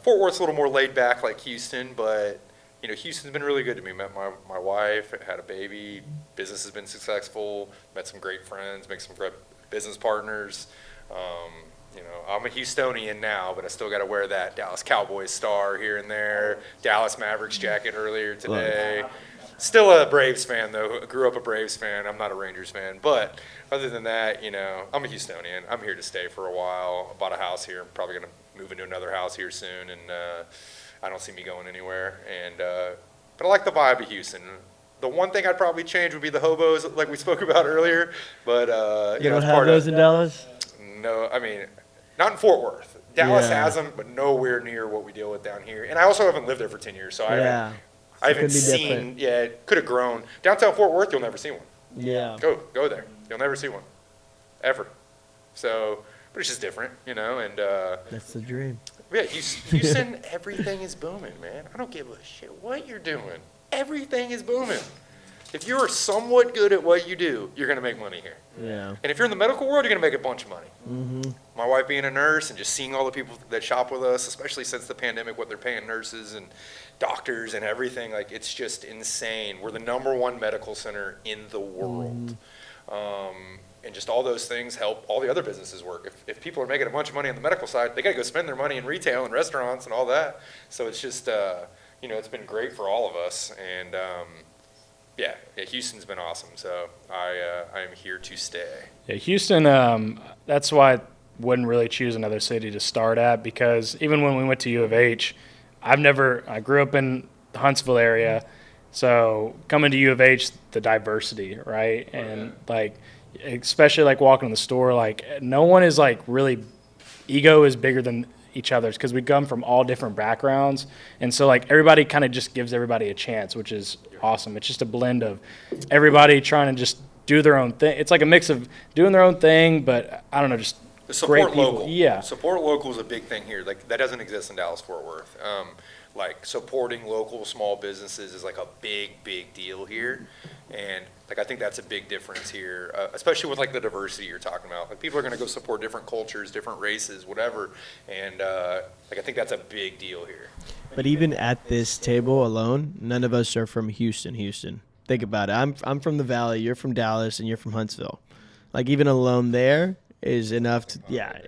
Fort Worth's a little more laid back, like Houston. But you know, Houston's been really good to me. Met my wife, had a baby. Business has been successful. Met some great friends. Make some great business partners. You know, I'm a Houstonian now, but I still got to wear that Dallas Cowboys star here and there. Dallas Mavericks jacket earlier today. Still a Braves fan, though. I grew up a Braves fan. I'm not a Rangers fan. But other than that, you know, I'm a Houstonian. I'm here to stay for a while. I bought a house here. I'm probably going to move into another house here soon, and I don't see me going anywhere. And but I like the vibe of Houston. The one thing I'd probably change would be the hobos, like we spoke about earlier. But you don't have those in Dallas? No, I mean, not in Fort Worth. Dallas has them, but nowhere near what we deal with down here. And I also haven't lived there for 10 years, so I haven't seen. Different. Yeah, it could have grown. Downtown Fort Worth, you'll never see one. Yeah. Go there. You'll never see one, ever. So, but it's just different, you know. And that's the dream. Yeah, Houston, everything is booming, man. I don't give a shit what you're doing. Everything is booming. If you are somewhat good at what you do, you're going to make money here. Yeah. And if you're in the medical world, you're going to make a bunch of money. Mm-hmm. My wife being a nurse and just seeing all the people that shop with us, especially since the pandemic, what they're paying nurses and doctors and everything, like it's just insane. We're the #1 medical center in the world. And just all those things help all the other businesses work. If people are making a bunch of money on the medical side, they got to go spend their money in retail and restaurants and all that. So it's just, you know, it's been great for all of us. And yeah, Houston's been awesome. So I am here to stay. Yeah, Houston, that's why I wouldn't really choose another city to start at, because even when we went to U of H, I grew up in the Huntsville area. So coming to U of H, the diversity, right? And like, especially like walking in the store, like no one is like really, ego is bigger than each other's because we come from all different backgrounds. And so like everybody kind of just gives everybody a chance, which is awesome. It's just a blend of everybody trying to just do their own thing. It's like a mix of doing their own thing, but I don't know, just support local. Yeah. Support local is a big thing here. Like that doesn't exist in Dallas Fort Worth. Like supporting local small businesses is like a big deal here. And like I think that's a big difference here, especially with like the diversity you're talking about. Like people are going to go support different cultures, different races, whatever. And like I think that's a big deal here. But even at this table alone, none of us are from Houston. Think about it. I'm from the Valley, you're from Dallas, and you're from Huntsville. Like even alone there is enough to,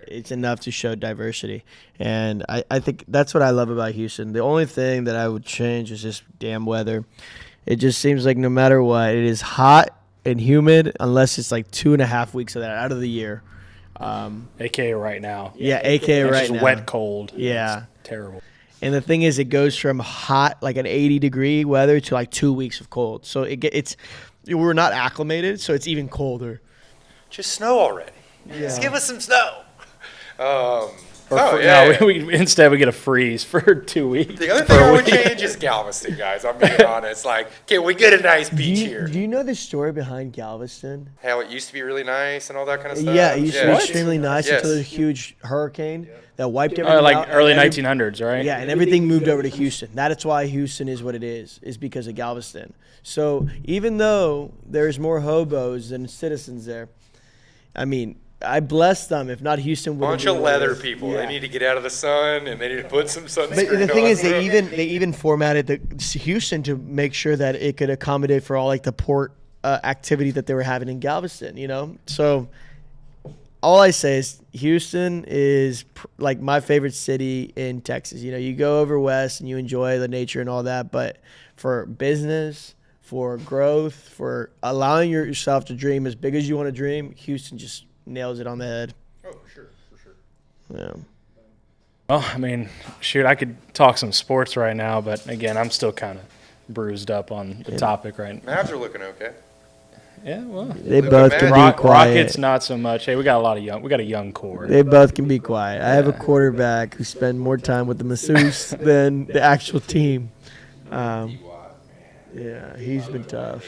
it's enough to show diversity. And I think that's what I love about Houston. The only thing that I would change is just damn weather. It just seems like no matter what, it is hot and humid unless it's like 2.5 weeks of that out of the year. AKA right now. Yeah, AKA right now. It's wet, cold. Yeah. It's terrible. And the thing is, it goes from hot, like an 80-degree weather, to like 2 weeks of cold. So we're not acclimated, so it's even colder. Just snow already. Yeah. Just give us some snow. Instead we get a freeze for 2 weeks. The other thing I would change is Galveston, guys. I'm being honest. Like, can we get a nice beach here? Do you know the story behind Galveston? How it used to be really nice and all that kind of stuff? Yeah, it used to be extremely nice until there was a huge hurricane that wiped everything like out. Early 1900s, right? Yeah, and everything moved over to Houston. That's why Houston is what it is because of Galveston. So even though there's more hobos than citizens there, I mean, I bless them. If not, Houston would. Bunch of leather people. They need to get out of the sun, and they need to put some sunscreen But the thing on. is, they even formatted the Houston to make sure that it could accommodate for all like the port activity that they were having in Galveston. You know, so all I say is Houston is like my favorite city in Texas. You know, you go over west and you enjoy the nature and all that, but for business, for growth, for allowing yourself to dream as big as you want to dream, Houston just nails it on the head. Oh, for sure. Yeah. Well, I mean, shoot, I could talk some sports right now, but again, I'm still kind of bruised up on the topic right now. Mavs are looking okay. Yeah, well, They both can be quiet. Rockets not so much. Hey, we got a young core. They both can be quiet. I have a quarterback who spends more time with the masseuse than the actual team. Yeah, he's been tough.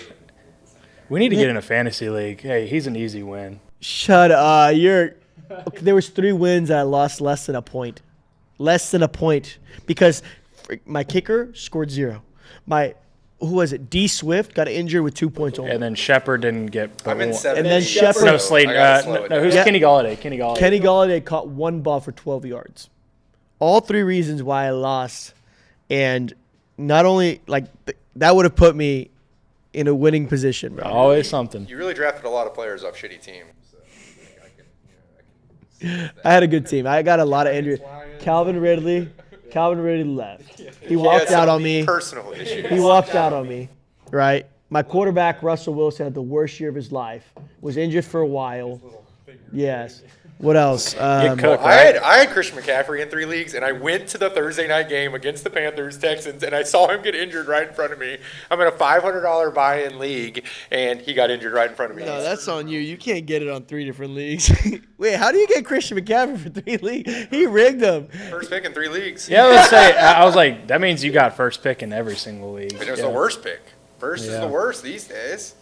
We need to get in a fantasy league. Hey, he's an easy win. Shut up. There was 3 wins. I lost less than a point. Less than a point. Because my kicker scored 0. Who was it? D Swift got injured with 2 points only. And then Shepard didn't get. I'm in 7. And then Shepard- No, Slade. I gotta slow it No, who's down. Kenny Galladay? Kenny Galladay. Kenny Galladay caught 1 ball for 12 yards. All 3 reasons why I lost. And not only, that would have put me in a winning position, bro. Always something. You really drafted a lot of players off shitty teams. So I had a good team. I got a lot of injuries. Calvin Ridley left. He walked out on me. Personal issues. He walked out on me, right? My quarterback, Russell Wilson, had the worst year of his life. Was injured for a while. Yes. What else? cooked. I had Christian McCaffrey in 3 leagues, and I went to the Thursday night game against the Panthers, Texans, and I saw him get injured right in front of me. I'm in a $500 buy-in league, and he got injured right in front of me. No, that's on you. You can't get it on 3 different leagues. Wait, how do you get Christian McCaffrey for 3 leagues? He rigged them. First pick in 3 leagues. Yeah, let's say I was like, that means you got first pick in every single league. And it was Yeah. the worst pick. First is Yeah. the worst these days.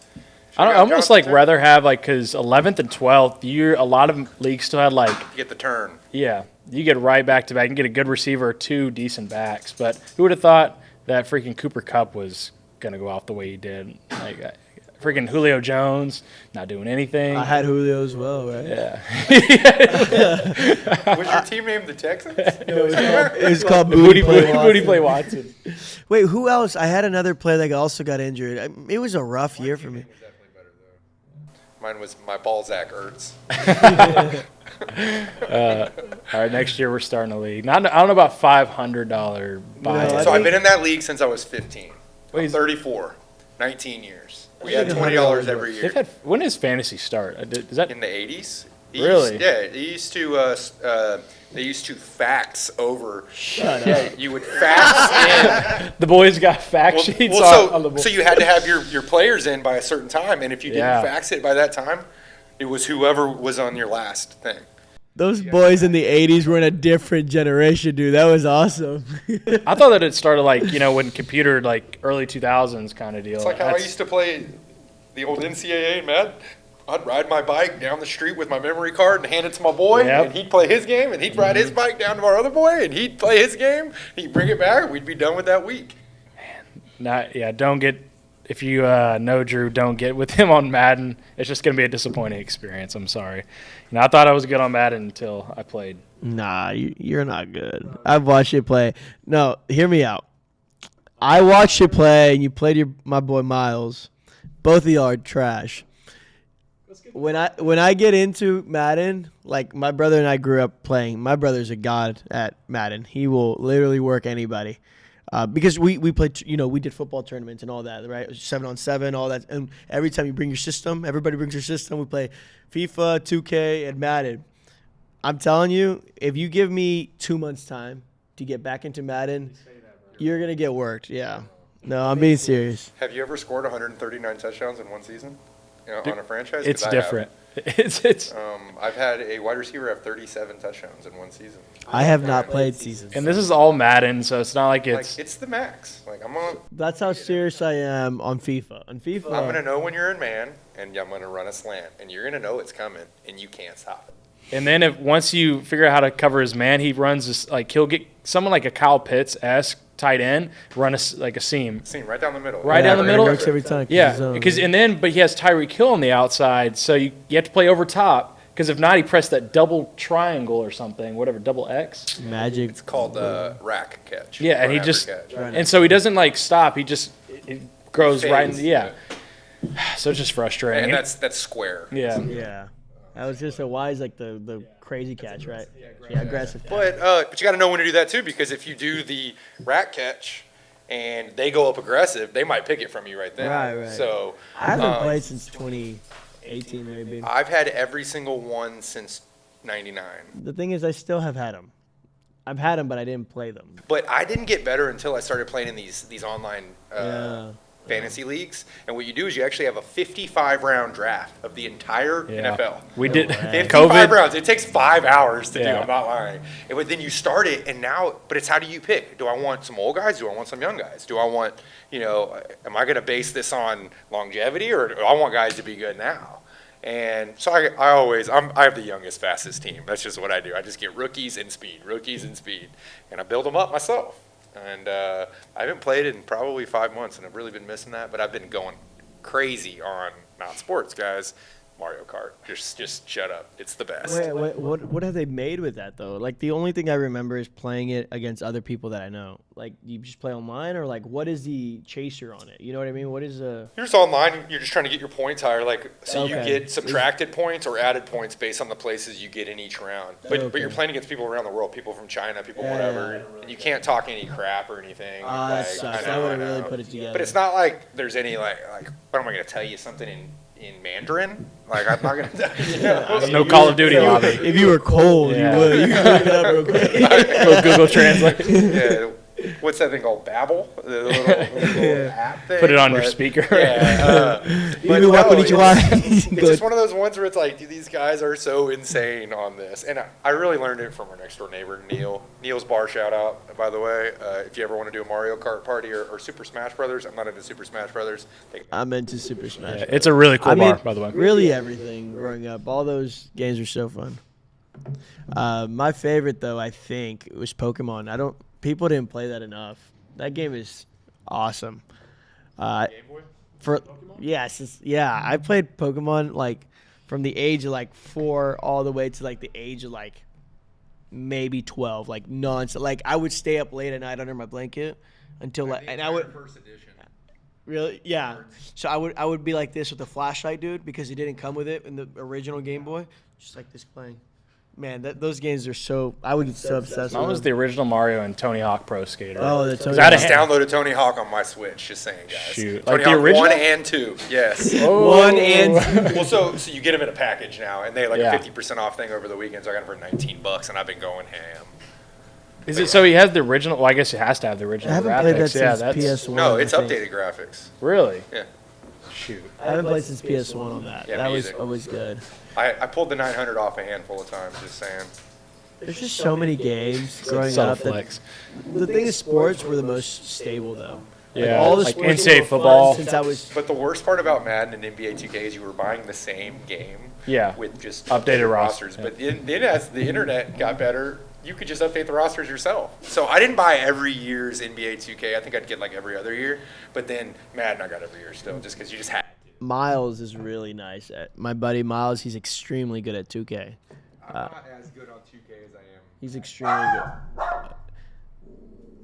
I got almost Jonathan rather have because 11th and 12th, a lot of leagues still had You get the turn. you get right back to back and get a good receiver, 2 decent backs. But who would have thought that freaking Cooper Kupp was gonna go off the way he did? Freaking Julio Jones not doing anything. I had Julio as well, right? Yeah. Was your team named the Texans? It was called Booty Booty play Watson. Wait, who else? I had another player that also got injured. It was a rough year for me. Mine was my Balzac Ertz. All right, next year we're starting a league. I don't know about $500 buy. No, So I've been in that league since I was 15. Wait, I'm is- 34. 19 years. We I had think $20 $100 every They've year. had, when does fantasy start? Is that In the 80s? Really? They used to fax over. Shut Yeah, up. you would fax in. the boys got fact sheets on the board? So you had to have your players in by a certain time, and if you didn't Yeah. fax it by that time, it was whoever was on your last thing. Those boys in the 80s were in a different generation, dude. That was awesome. I thought that it started when computer early 2000s kind of deal. It's like how I used to play the old NCAA in Madden. I'd ride my bike down the street with my memory card and hand it to my boy, Yep. and he'd play his game, and he'd ride his bike down to our other boy, and he'd play his game. He'd bring it back, and we'd be done with that week. Don't get if you know Drew, don't get with him on Madden. It's just gonna be a disappointing experience. I'm sorry. I thought I was good on Madden until I played. Nah, you're not good. I've watched you play. No, hear me out. I watched you play, and you played my boy Miles. Both of y'all are trash. When I get into Madden, like my brother and I grew up playing. My brother's a god at Madden. He will literally work anybody. Because we played, we did football tournaments and all that, right? 7-on-7, all that. And every time you bring your system, everybody brings their system. We play FIFA, 2K, and Madden. I'm telling you, if you give me 2 months' time to get back into Madden, you're going to get worked. Yeah. No, I'm being serious. Have you ever scored 139 touchdowns in one season on a franchise? 'Cause It's I have. different. It's I've had a wide receiver have 37 touchdowns in one season. I have not played seasons. and this is all Madden, so it's not like it's. It's the max. I'm on. That's how serious I am on FIFA. On FIFA, I'm gonna know when you're in man, and I'm gonna run a slant, and you're gonna know it's coming, and you can't stop it. And then once you figure out how to cover his man, he runs this he'll get someone like a Kyle Pitts-esque tight end run a seam. Seam right down the middle. Right down the middle? It works every time. Yeah, but he has Tyreek Hill on the outside, so you have to play over top Because if not, he pressed that double triangle or something, whatever, double X. Magic. It's called rack catch. Yeah, and he Or just catch. and so he doesn't like stop. He just it grows right in Fades, the, yeah. So it's just frustrating. And that's square. yeah. Yeah. That was just a wise, like the crazy catch, right? Yeah, aggressive catch. But you got to know when to do that too, because if you do the rack catch and they go up aggressive, they might pick it from you right then. Right. So I haven't played since 2018, maybe. I've had every single one since '99. The thing is, I still have had them. I've had them, but I didn't play them. But I didn't get better until I started playing in these online Yeah. fantasy leagues. And what you do is you actually have a 55-round draft of the entire Yeah. NFL. We did 55 COVID. rounds. It takes 5 hours to do. Yeah. I'm not lying. But then you start it, and now, but it's how do you pick? Do I want some old guys? Do I want some young guys? Do I want, am I going to base this on longevity, or do I want guys to be good now? And so I have the youngest, fastest team. That's just what I do. I just get rookies and speed, and I build them up myself. And I haven't played in probably 5 months, and I've really been missing that. But I've been going crazy on not sports, guys. Mario Kart. Just shut up. It's the best. Wait, what have they made with that though? Like the only thing I remember is playing it against other people that I know. Like you just play online, or like what is the chaser on it? You know what I mean? What is You're just online. You're just trying to get your points higher. Like so, you Okay. get subtracted points or added points based on the places you get in each round. But Okay. you're playing against people around the world, people from China, people Yeah. whatever, and you can't talk any crap or anything. that Like, sucks. I I know, would I have really know. put it together. But it's not like there's any like what am I going to tell you something in Mandarin? Like I'm not going to tell you. There's no Call of Duty lobby. If you were cold, Yeah. you would. You could look it up real quick. Go Google Translate. Yeah. What's that thing called? Babbel? The little app thing? Put it on your But- speaker. Yeah. But You walk no, on each it's one. just one of those ones where it's like, dude, these guys are so insane on this. And I really learned it from our next door neighbor, Neil. Neil's Bar, shout out, by the way. If you ever want to do a Mario Kart party or Super Smash Brothers, I'm not into Super Smash Brothers. I'm into Super Smash. Yeah, it's a really cool I mean, bar, by the way. really everything growing up. All those games were so fun. My favorite though, I think, was Pokemon. People didn't play that enough. That game is awesome. I played Pokemon like from the age of like 4 all the way to like the age of like maybe 12, like nonstop. Like I would stay up late at night under my blanket until like, and I would First edition. really, yeah. So I would be like this with the flashlight, dude, because it didn't come with it in the original Game Boy. Just like this playing. Man, those games are so. I would get so obsessed Mine with was them. the original Mario and Tony Hawk Pro Skater. Oh, the Tony I had I a just hand- downloaded Tony Hawk on my Switch, just saying, guys. Shoot. Tony Like the Hawk original? 1 and 2, yes. One and Well, so you get them in a package now, and they have like Yeah. a 50% off thing over the weekend, so I got them for $19, and I've been going ham. Is it so he has the original? Well, I guess he has to have the original I haven't graphics. played that Yeah, since that's PS1. No, it's I think. updated graphics. really. Yeah. Shoot. I haven't played since PS1 on that. Yeah, that me was either. always good. I pulled the 900 off a handful of times, just saying. There's just so many games growing Subtle up. That, flex. the thing is, sports were the most stable though. Yeah, all the like sports NCAA were fun football. Since I was But the worst part about Madden and NBA 2K is you were buying the same game Yeah. with just Updated rosters, But then as the internet got better, you could just update the rosters yourself. So I didn't buy every year's NBA 2K. I think I'd get like every other year. But then Madden I got every year still, just because you just had to. Miles is really nice. My buddy Miles, he's extremely good at 2K. I'm not as good on 2K as I am. He's extremely good.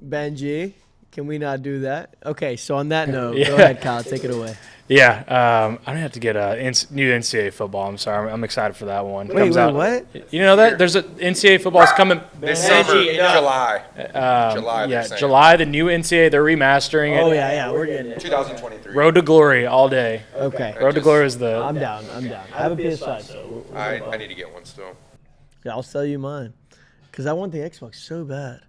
Benji, can we not do that? Okay, so on that note, Yeah. go ahead, Kyle, take it away. Yeah, I'm gonna have to get a new NCAA football. I'm sorry, I'm excited for that one. Wait, what? You know that there's a NCAA football's coming. This Benji, summer, enough. July. July, they're Yeah, saying. July. The new NCAA, they're remastering it. Oh yeah, we're getting it. 2023. Road to Glory all day. Okay, Road to Glory is the. I'm down. I have a PS5, so I need to get one still. yeah, I'll sell you mine, cause I want the Xbox so bad.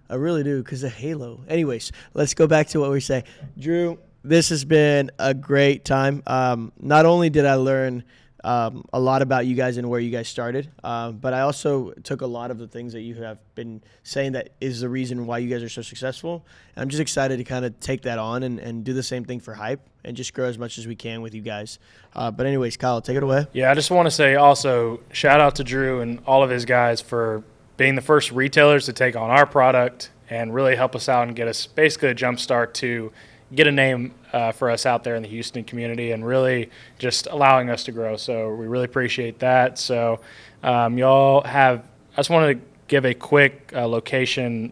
I really do, cause of Halo. Anyways, let's go back to what we were saying. Drew, this has been a great time. Not only did I learn a lot about you guys and where you guys started, but I also took a lot of the things that you have been saying that is the reason why you guys are so successful. And I'm just excited to kind of take that on and do the same thing for Hype and just grow as much as we can with you guys. But anyways, Kyle, take it away. Yeah, I just want to say also shout out to Drew and all of his guys for being the first retailers to take on our product and really help us out and get us basically a jump start to get a name for us out there in the Houston community and really just allowing us to grow. So we really appreciate that. So y'all have, I just wanted to give a quick location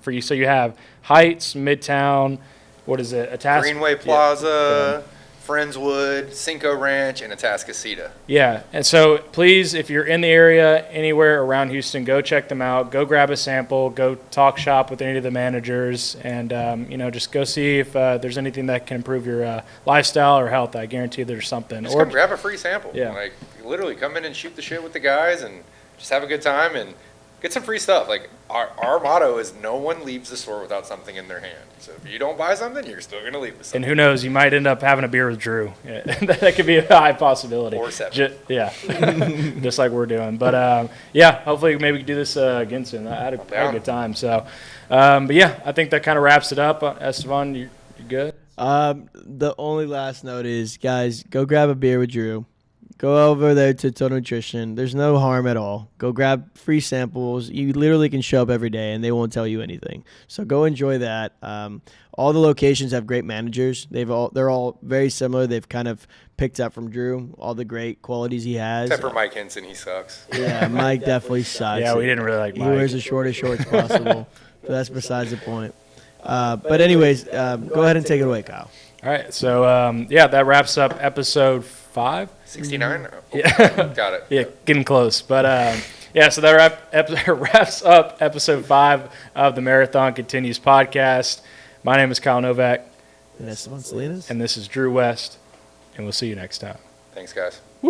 for you. So you have Heights, Midtown, what is it? Greenway Plaza, Friendswood, Cinco Ranch, and Atascocita. Yeah, and so please, if you're in the area anywhere around Houston, go check them out. Go grab a sample. Go talk shop with any of the managers, and just go see if there's anything that can improve your lifestyle or health. I guarantee there's something. Just come grab a free sample. Yeah. Like literally, come in and shoot the shit with the guys, and just have a good time and get some free stuff. Like our motto is no one leaves the store without something in their hand. So if you don't buy something, you're still gonna leave with something. And who knows, you might end up having a beer with Drew. Yeah, that could be a high possibility. Or seven. Just like we're doing. But hopefully maybe we can do this again soon. I had a good time. So, but yeah, I think that kind of wraps it up. Esteban, you good? The only last note is, guys, go grab a beer with Drew. Go over there to Total Nutrition. There's no harm at all. Go grab free samples. You literally can show up every day, and they won't tell you anything. So go enjoy that. All the locations have great managers. They're all very similar. They've kind of picked up from Drew all the great qualities he has. Except for Mike Henson, he sucks. Yeah, Mike definitely sucks. Yeah, we didn't really like Mike. He wears the shortest shorts possible. But that's besides the point. But anyways, go ahead and take it away, Kyle. All right, so that wraps up episode 5. 69? Oh, Yeah. got it. Yeah, getting close. But so that wraps up episode 5 of the Marathon Continues podcast. My name is Kyle Novak. And Esteban Salinas. And this is Drew West. And we'll see you next time. Thanks, guys.